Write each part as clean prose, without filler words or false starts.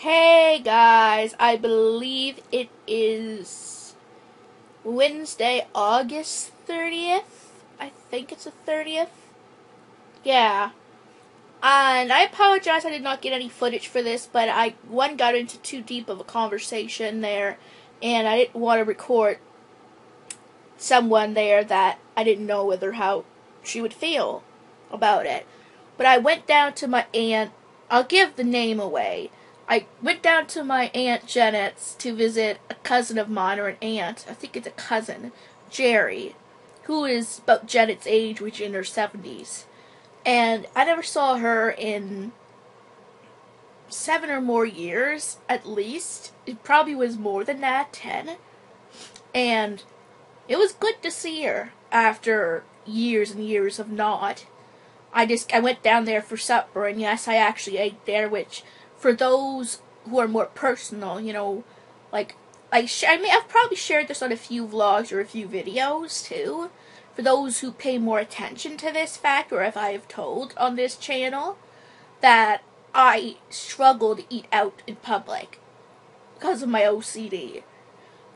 Hey guys, I believe it is Wednesday, August 30th. I think it's the 30th. Yeah. And I apologize I did not get any footage for this, but I got into too deep of a conversation there, and I didn't want to record someone there that I didn't know whether how she would feel about it. But I went down to my aunt. I'll give the name away. I went down to my Aunt Janet's to visit a cousin of mine, or an aunt, I think it's a cousin, Jerry, who is about Janet's age, which is in her 70s. And I never saw her in 7 or more years, at least. It probably was more than that, 10. And it was good to see her after years and years of not. I went down there for supper, and yes, I actually ate there, which, for those who are more personal, like, I've probably shared this on a few vlogs or a few videos, too. For those who pay more attention to this fact, or if I have told on this channel, that I struggle to eat out in public because of my OCD.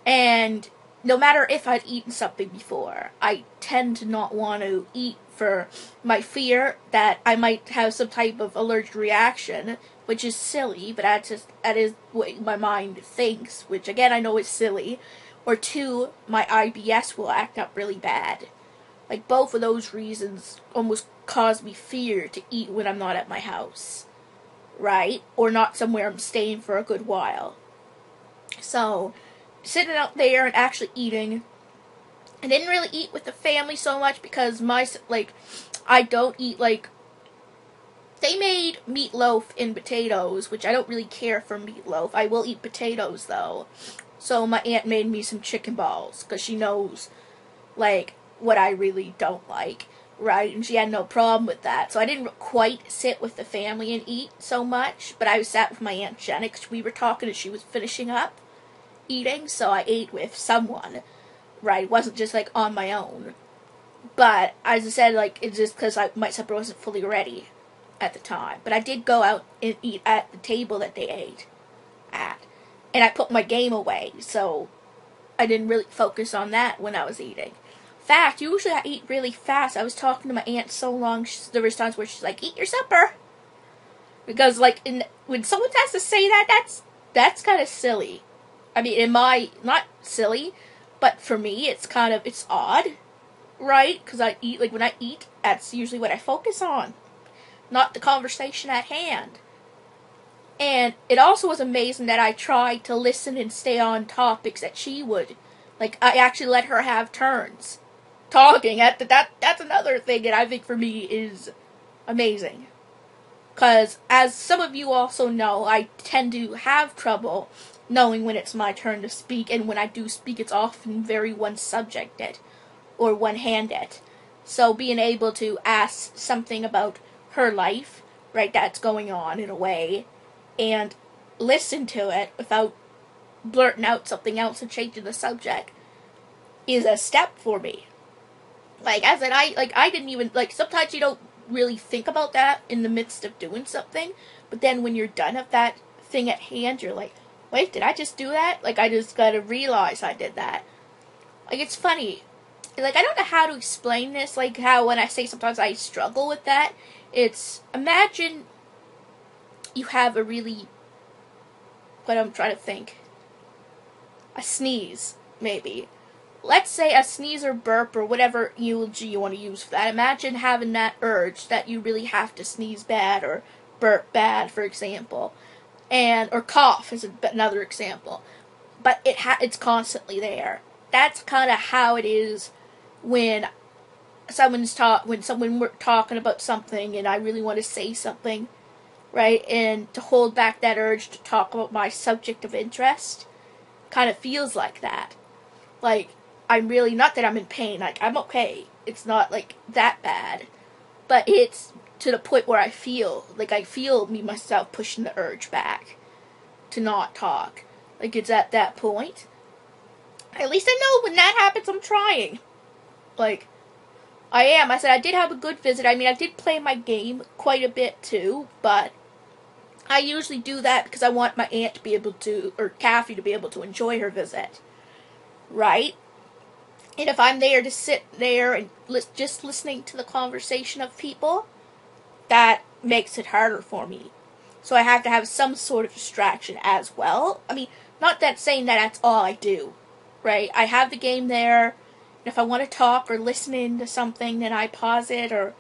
And no matter if I'd eaten something before, I tend to not want to eat for my fear that I might have some type of allergic reaction, which is silly, but that is what my mind thinks, which again I know is silly. Or two, my IBS will act up really bad. Like, both of those reasons almost cause me fear to eat when I'm not at my house, right? Or not somewhere I'm staying for a good while. So, sitting out there and actually eating. I didn't really eat with the family so much because I don't eat, they made meatloaf and potatoes, which I don't really care for meatloaf. I will eat potatoes, though. So my aunt made me some chicken balls, because she knows, what I really don't like, right? And she had no problem with that. So I didn't quite sit with the family and eat so much, but I sat with my Aunt Jenna, because we were talking and she was finishing up eating, so I ate with someone, right? It wasn't just, on my own. But, as I said, it's just because my supper wasn't fully ready at the time. But I did go out and eat at the table that they ate at. And I put my game away, so I didn't really focus on that when I was eating. In fact, usually I eat really fast. I was talking to my aunt so long, there was times where she's like, "Eat your supper." Because, when someone has to say that, that's kind of silly. I mean, not silly, but for me, it's odd, right? Because I eat, when I eat, that's usually what I focus on, not the conversation at hand. And it also was amazing that I tried to listen and stay on topics that she would. I actually let her have turns talking. That's another thing that I think for me is amazing. Because, as some of you also know, I tend to have trouble knowing when it's my turn to speak, and when I do speak, it's often very one-subjected, or one-handed. So being able to ask something about her life, right, that's going on in a way, and listen to it without blurting out something else and changing the subject, is a step for me. As in, I didn't even, sometimes you don't really think about that in the midst of doing something, but then when you're done with that thing at hand, you're like, wait, did I just do that? I just gotta realize I did that. It's funny. I don't know how to explain this, how when I say sometimes I struggle with that, it's, imagine you have a really, what I'm trying to think, a sneeze, maybe. Let's say a sneeze or burp or whatever eulogy you want to use for that. Imagine having that urge that you really have to sneeze bad or burp bad, for example. Or cough is another example. But it's constantly there. That's kind of how it is when we're talking about something and I really want to say something, right? And to hold back that urge to talk about my subject of interest kind of feels like that. I'm really, not that I'm in pain, I'm okay. It's not, that bad. But it's to the point where I feel me myself pushing the urge back to not talk. It's at that point. At least I know when that happens, I'm trying. I am. I said I did have a good visit. I mean, I did play my game quite a bit, too, but I usually do that because I want my aunt to be able to, or Kathy to be able to enjoy her visit, right? And if I'm there to sit there and just listening to the conversation of people, that makes it harder for me. So I have to have some sort of distraction as well. I mean, not that saying that that's all I do, right? I have the game there, and if I want to talk or listen into something, then I pause it or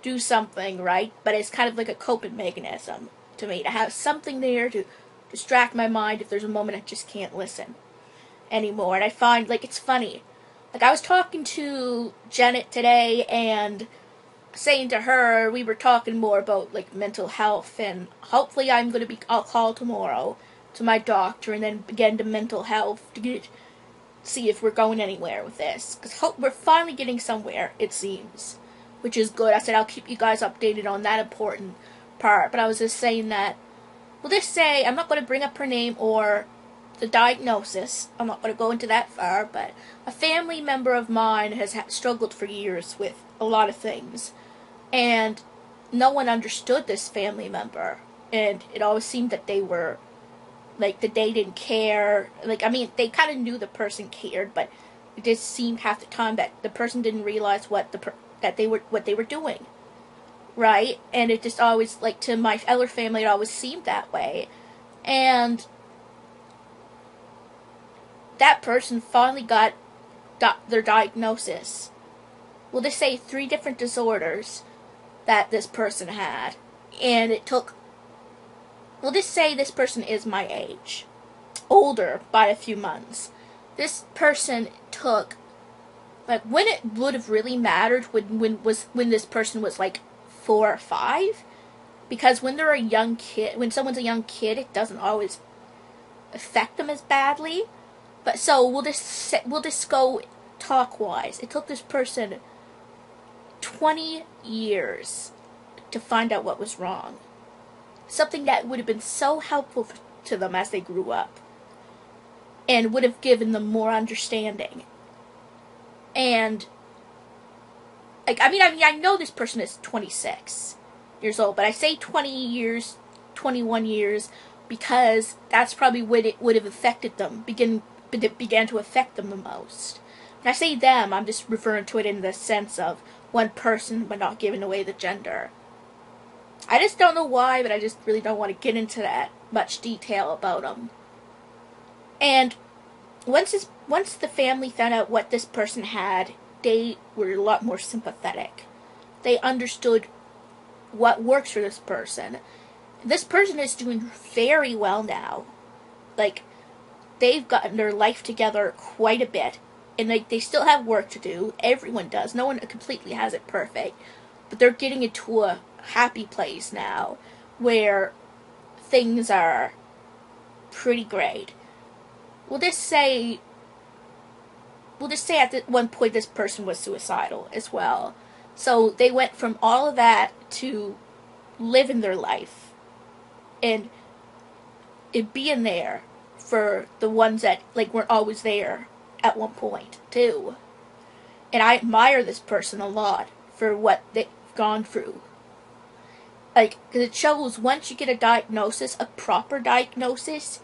do something, right? But it's kind of like a coping mechanism to me, to have something there to distract my mind if there's a moment I just can't listen anymore. And I find, like, it's funny. Like, I was talking to Janet today, and saying to her, we were talking more about, like, mental health, and hopefully I'll call tomorrow to my doctor, and then again to mental health to see if we're going anywhere with this. Because we're finally getting somewhere, it seems, which is good. I said I'll keep you guys updated on that important part, but I was just saying that, well, just say, I'm not going to bring up her name or the diagnosis. I'm not going to go into that far, but a family member of mine has struggled for years with a lot of things, and no one understood this family member, and it always seemed that they were, like, that they didn't care. Like, I mean, they kind of knew the person cared, but it just seemed half the time that the person didn't realize what they were doing, right? And it just always, like, to my other family, it always seemed that way. And that person finally got their diagnosis. Well, they say 3 different disorders that this person had. And it took, well, just say this person is my age. Older by a few months. This person took, like, when it would have really mattered when this person was, like, 4 or 5. Because when they're a young kid, when someone's a young kid, it doesn't always affect them as badly. But so we'll just go talk-wise. It took this person 20 years to find out what was wrong. Something that would have been so helpful to them as they grew up, and would have given them more understanding. And, like, I mean, I know this person is 26 years old, but I say 20 years, 21 years, because that's probably when it would have affected them, began to affect them the most. When I say them, I'm just referring to it in the sense of one person, but not giving away the gender. I just don't know why, but I just really don't want to get into that much detail about them. And once the family found out what this person had, they were a lot more sympathetic. They understood what works for this person. This person is doing very well now. Like, they've gotten their life together quite a bit. And they still have work to do. Everyone does. No one completely has it perfect. But they're getting into a happy place now, where things are pretty great. We'll just say at one point this person was suicidal as well. So they went from all of that to living their life and being there for the ones that, like, weren't always there at one point too. And I admire this person a lot for what they've gone through. Like, because it shows once you get a diagnosis, a proper diagnosis,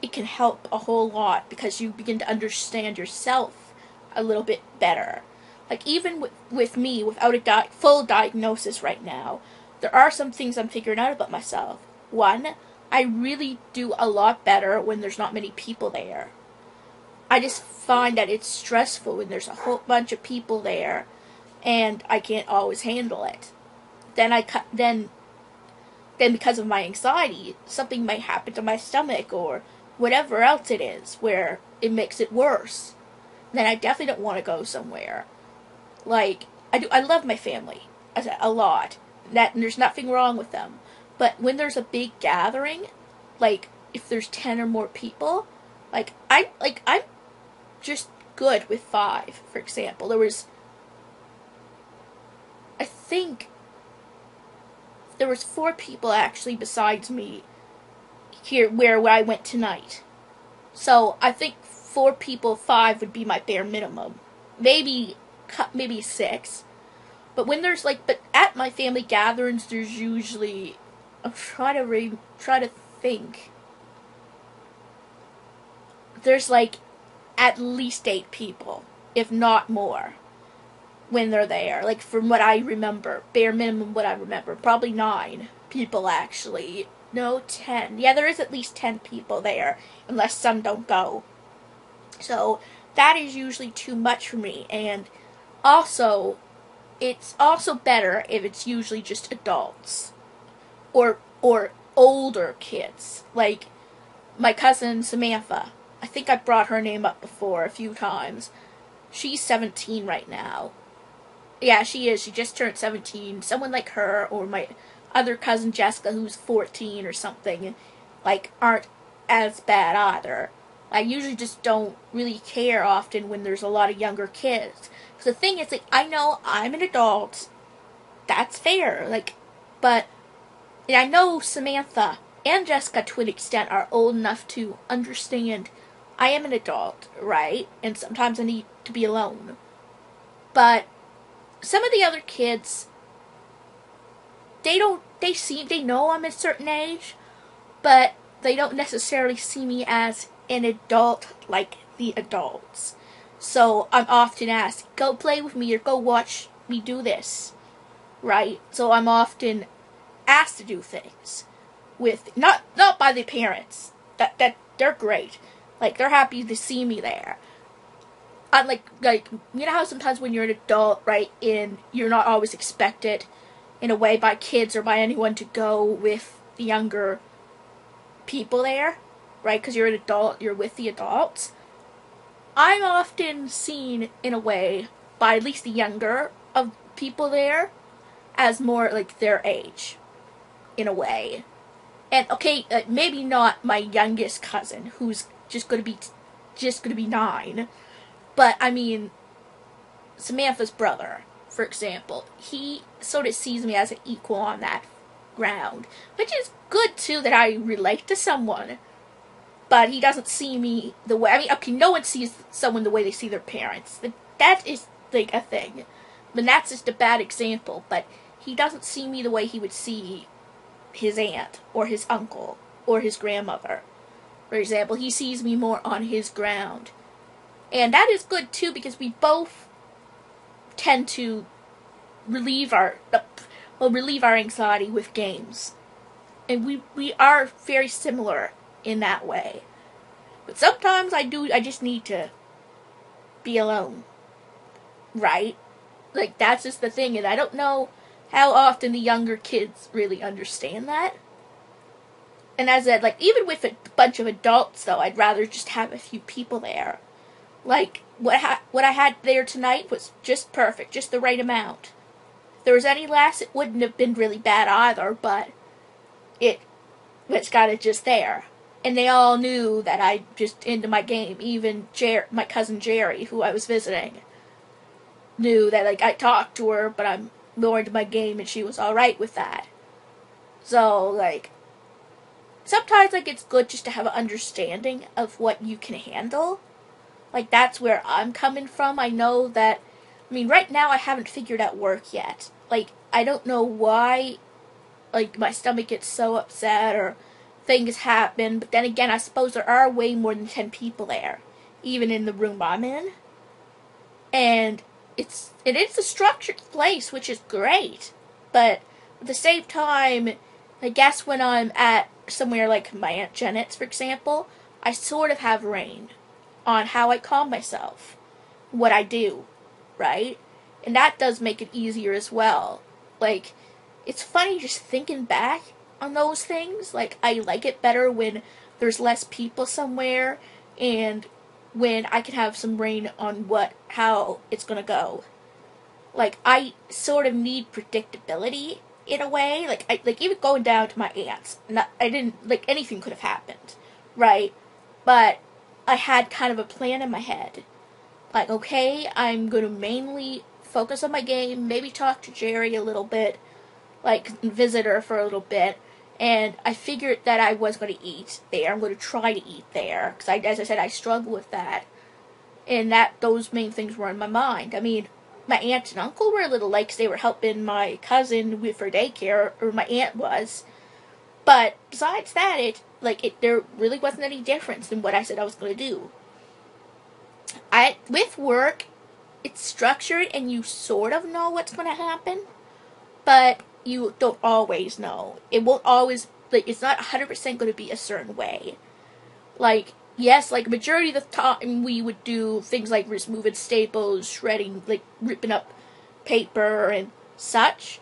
it can help a whole lot, because you begin to understand yourself a little bit better. Like, even with me, without a full diagnosis right now, there are some things I'm figuring out about myself. One, I really do a lot better when there's not many people there. I just find that it's stressful when there's a whole bunch of people there, and I can't always handle it. Then because of my anxiety, something might happen to my stomach or whatever else it is, where it makes it worse. Then I definitely don't want to go somewhere. Like, I love my family a lot. There's nothing wrong with them. But when there's a big gathering, like, if there's 10 or more people, I'm just good with 5, for example. I think there was 4 people actually besides me here where I went tonight. So I think 4 people, 5 would be my bare minimum. Maybe 6. But when there's but at my family gatherings, there's usually I'm try to think. There's like at least 8 people, if not more, when they're there. Like from what I remember, bare minimum what I remember, probably 9 people actually. No, 10. Yeah, there is at least 10 people there, unless some don't go. So that is usually too much for me, and also it's also better if it's usually just adults or older kids, like my cousin Samantha. I think I brought her name up before a few times. She's 17 right now. Yeah, she is. She just turned 17. Someone like her or my other cousin Jessica, who's 14 or something, like, aren't as bad either. I usually just don't really care often when there's a lot of younger kids. Because the thing is, like, I know I'm an adult. That's fair. Like, but and I know Samantha and Jessica, to an extent, are old enough to understand I am an adult, right? And sometimes I need to be alone. But some of the other kids, they know I'm a certain age, but they don't necessarily see me as an adult like the adults. So I'm often asked, go play with me or go watch me do this, right? So I'm often asked to do things with not by the parents. That they're great. Like, they're happy to see me there. Like you know how sometimes when you're an adult, right, and you're not always expected in a way by kids or by anyone to go with the younger people there, right? Because you're an adult, you're with the adults. I'm often seen in a way by at least the younger of people there as more like their age, in a way. And okay, maybe not my youngest cousin, who's just gonna be 9, but I mean Samantha's brother, for example, he sort of sees me as an equal on that ground, which is good too, that I relate to someone. But he doesn't see me the way, I mean, okay, no one sees someone the way they see their parents. That is like a thing. I mean, that's just a bad example, but he doesn't see me the way he would see his aunt or his uncle or his grandmother. For example, he sees me more on his ground. And that is good too, because we both tend to relieve our anxiety with games. And we are very similar in that way. But sometimes I just need to be alone. Right? Like, that's just the thing, and I don't know how often the younger kids really understand that. And as I said, like, even with a bunch of adults, though, I'd rather just have a few people there. Like, what I had there tonight was just perfect, just the right amount. If there was any less, it wouldn't have been really bad either, but it's got it just there. And they all knew that I just into my game. Even my cousin Jerry, who I was visiting, knew that, like, I talked to her, but I'm more into my game, and she was alright with that. So, like, sometimes, like, it's good just to have an understanding of what you can handle. Like, that's where I'm coming from. I know that, I mean, right now I haven't figured out work yet. Like, I don't know why, like, my stomach gets so upset or things happen, but then again, I suppose there are way more than 10 people there, even in the room I'm in. And it is a structured place, which is great, but at the same time, I guess when I'm at somewhere like my Aunt Janet's, for example, I sort of have reign on how I calm myself, what I do, right? And that does make it easier as well. Like, it's funny just thinking back on those things. Like, I like it better when there's less people somewhere, and when I can have some reign on how it's gonna go. Like, I sort of need predictability in a way. Like even going down to my aunt's, I didn't, like, anything could have happened, right? But I had kind of a plan in my head. Like, okay, I'm gonna mainly focus on my game, maybe talk to Jerry a little bit, like, visit her for a little bit, and I figured that I was going to eat there. I'm going to try to eat there, because as I said, I struggle with that, and those main things were in my mind. I mean, my aunt and uncle were a little late, because they were helping my cousin with her daycare, or my aunt was, But besides that, there really wasn't any difference in what I said I was going to do. With work, it's structured and you sort of know what's going to happen, but you don't always know. It won't always, it's not 100% going to be a certain way. Yes, majority of the time we would do things like removing staples, shredding, ripping up paper and such.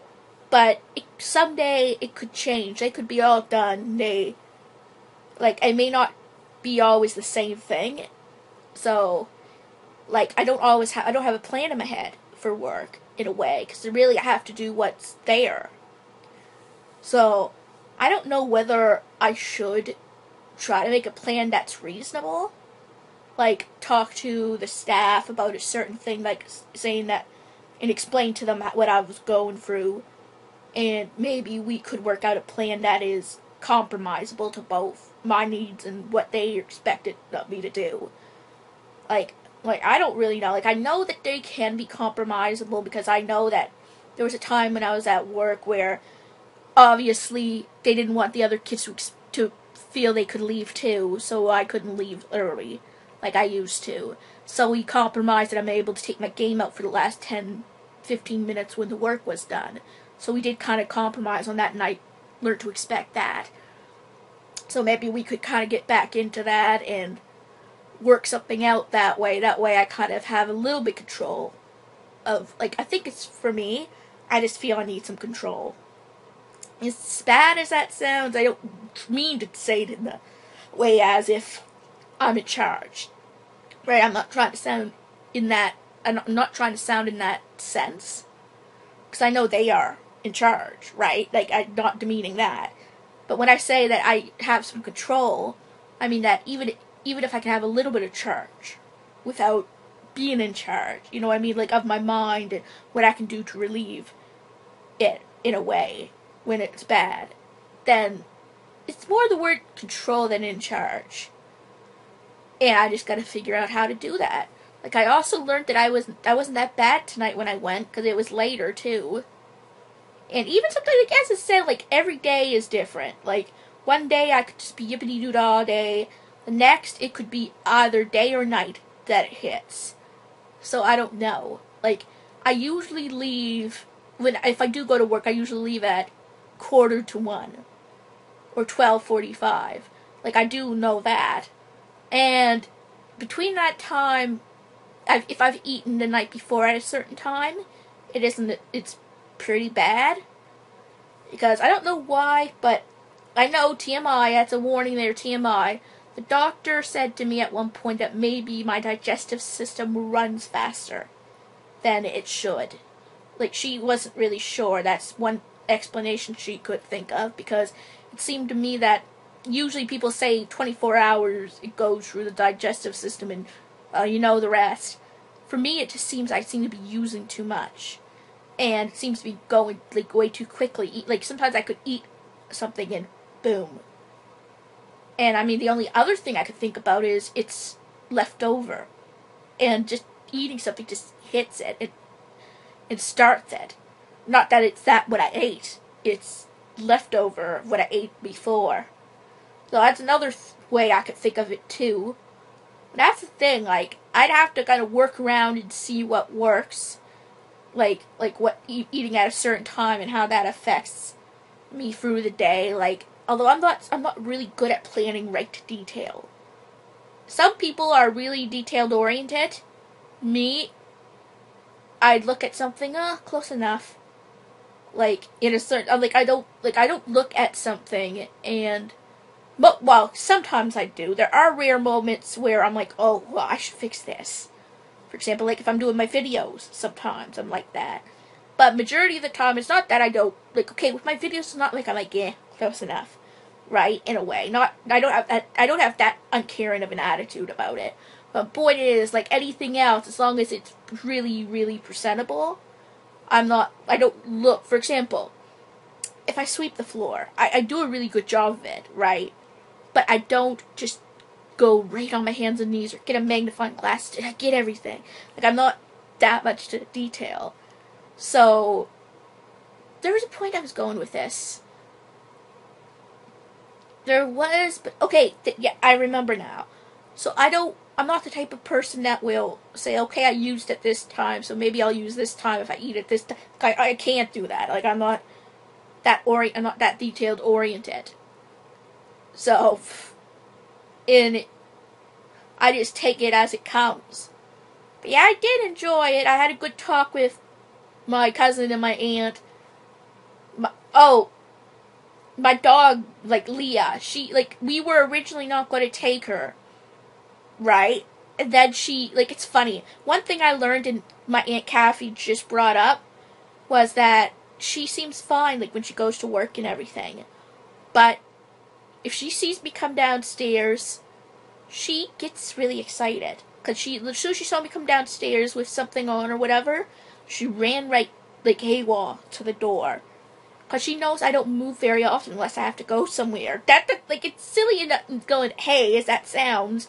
But someday it could change. They could be all done. It may not be always the same thing. So, I don't have a plan in my head for work, in a way, because really I have to do what's there. So, I don't know whether I should try to make a plan that's reasonable. Talk to the staff about a certain thing, saying that, and explain to them what I was going through, and maybe we could work out a plan that is compromisable to both my needs and what they expected of me to do. I don't really know. I know that they can be compromisable, because I know that there was a time when I was at work where obviously they didn't want the other kids to feel they could leave too, so I couldn't leave early like I used to. So we compromised that I'm able to take my game out for the last 10-15 minutes when the work was done. So we did kind of compromise on that, and I learned to expect that. So maybe we could kind of get back into that and work something out that way. That way I kind of have a little bit control of, I think it's, for me, I just feel I need some control. As bad as that sounds, I don't mean to say it in the way as if I'm in charge. Right? I'm not trying to sound in that sense. Because I know they are in charge, right? I'm not demeaning that. But when I say that I have some control, I mean that even if I can have a little bit of charge without being in charge, you know what I mean? Of my mind and what I can do to relieve it, in a way, when it's bad, then it's more the word control than in charge. And I just gotta figure out how to do that. I also learned that I wasn't that bad tonight when I went, because it was later, too. And even something as I said, every day is different. One day I could just be yippity-doo all day. The next, it could be either day or night that it hits. So I don't know. I usually leave, if I do go to work, I usually leave at 1:45 or 12:45. I do know that. And between that time, if I've eaten the night before at a certain time, it's pretty bad. Because I don't know why, but I know TMI, that's a warning there, TMI. The doctor said to me at one point that maybe my digestive system runs faster than it should. She wasn't really sure. That's one explanation she could think of, because it seemed to me that usually people say 24 hours it goes through the digestive system, and the rest. For me, it just seems I seem to be using too much, and it seems to be going way too quickly. Sometimes I could eat something and boom. And I mean, the only other thing I could think about is it's left over, and just eating something just hits it and starts it. Not that it's what I ate. It's leftover of what I ate before. So that's another way I could think of it too. But that's the thing. I'd have to kind of work around and see what works. What eating at a certain time and how that affects me through the day. Although I'm not really good at planning right to detail. Some people are really detailed oriented. Me, I'd look at something, close enough. In a certain, I don't look at something and, well, sometimes I do. There are rare moments where I'm oh, well, I should fix this. For example, if I'm doing my videos, sometimes I'm like that. But majority of the time, it's not that I don't, okay, with my videos, it's not I'm yeah, close enough. Right? In a way. I don't have that uncaring of an attitude about it. But boy, it is, anything else, as long as it's really, really presentable, I don't look, for example, if I sweep the floor, I do a really good job of it, right? But I don't just go right on my hands and knees or get a magnifying glass to get everything. I'm not that much to detail. So, there was a point I was going with this. There was, but okay, yeah, I remember now. So I'm not the type of person that will say, okay, I used it this time, so maybe I'll use this time if I eat it this time. I can't do that. Like, I'm not that detailed oriented. So, I just take it as it comes. But yeah, I did enjoy it. I had a good talk with my cousin and my aunt. My dog, like, Leah, we were originally not going to take her, right? And then it's funny. One thing I learned, and my Aunt Kathy just brought up, was that she seems fine, like, when she goes to work and everything. But if she sees me come downstairs, she gets really excited. Because as soon as she saw me come downstairs with something on or whatever, she ran right, like, AWOL to the door. Because she knows I don't move very often unless I have to go somewhere. It's silly enough going, hey, as that sounds.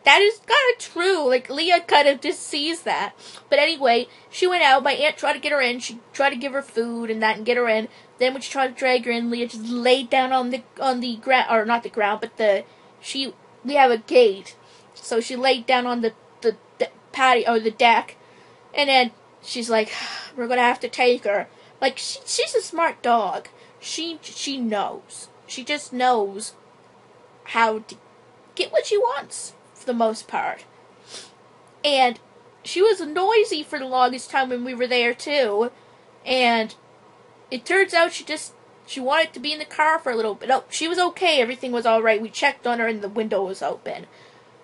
That is kind of true. Like, Leah kind of just sees that. But anyway, she went out. My aunt tried to get her in. She tried to give her food and that and get her in. Then when she tried to drag her in, Leah just laid down on the ground, or not the ground, but we have a gate. So she laid down on the patio, or the deck. And then she's like, we're going to have to take her. Like, she's a smart dog. She knows. She just knows how to get what she wants, for the most part. And she was noisy for the longest time when we were there, too. And it turns out she wanted to be in the car for a little bit. Oh, she was okay. Everything was alright. We checked on her and the window was open.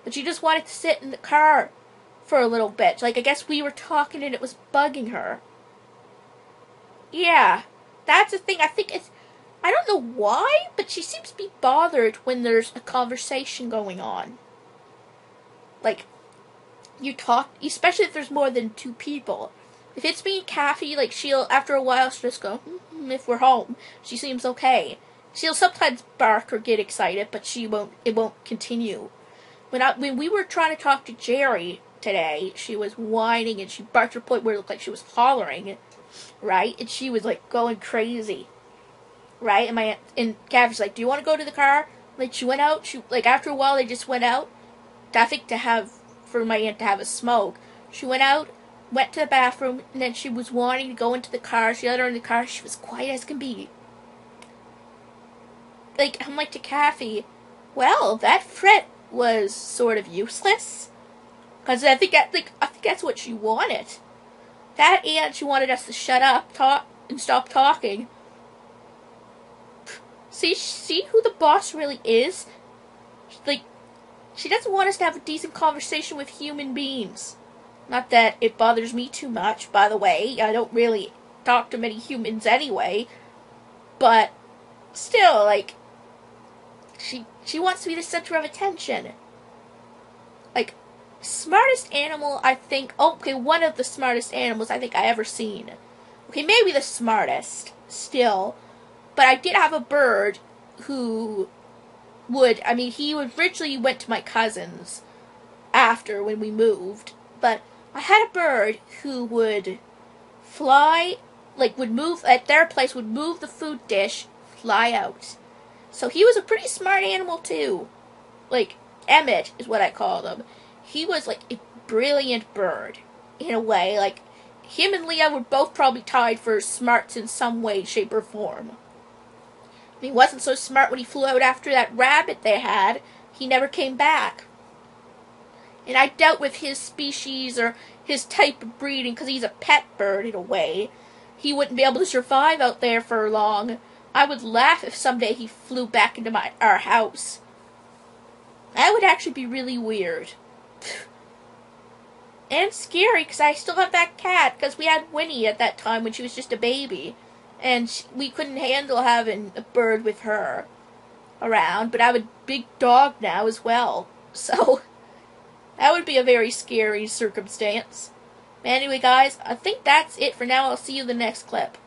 But she just wanted to sit in the car for a little bit. Like, I guess we were talking and it was bugging her. Yeah, that's the thing. I don't know why, but she seems to be bothered when there's a conversation going on. Like, you talk, especially if there's more than two people. If it's me and Kathy, like, after a while, she'll just go, if we're home. She seems okay. She'll sometimes bark or get excited, but it won't continue. When we were trying to talk to Jerry today, she was whining and she barked to the point where it looked like she was hollering. Right? And she was, like, going crazy. Right? And Kathy's like, do you want to go to the car? Like, she went out. After a while, they just went out. I think for my aunt to have a smoke. She went out, went to the bathroom, and then she was wanting to go into the car. She let her in the car. She was quiet as can be. Like, I'm like to Kathy, well, that fret was sort of useless. Because I think that's what she wanted. That and she wanted us to shut up, talk, and stop talking. See who the boss really is? Like, she doesn't want us to have a decent conversation with human beings. Not that it bothers me too much, by the way. I don't really talk to many humans anyway. But, still, like, she wants to be the center of attention. Like, smartest animal, I think... Okay, one of the smartest animals I think I ever seen. Okay, maybe the smartest, still. But I did have a bird who he originally went to my cousin's after when we moved. But I had a bird who would fly, like, would move, at their place, would move the food dish, fly out. So he was a pretty smart animal, too. Like, Emmett is what I called him. He was, like, a brilliant bird, in a way. Like, him and Leah were both probably tied for smarts in some way, shape, or form. He wasn't so smart when he flew out after that rabbit they had. He never came back. And I doubt with his species or his type of breeding, because he's a pet bird in a way, he wouldn't be able to survive out there for long. I would laugh if someday he flew back into our house. That would actually be really weird. And scary, because I still have that cat, because we had Winnie at that time when she was just a baby. And we couldn't handle having a bird with her around, but I have a big dog now as well. So, that would be a very scary circumstance. Anyway, guys, I think that's it for now. I'll see you in the next clip.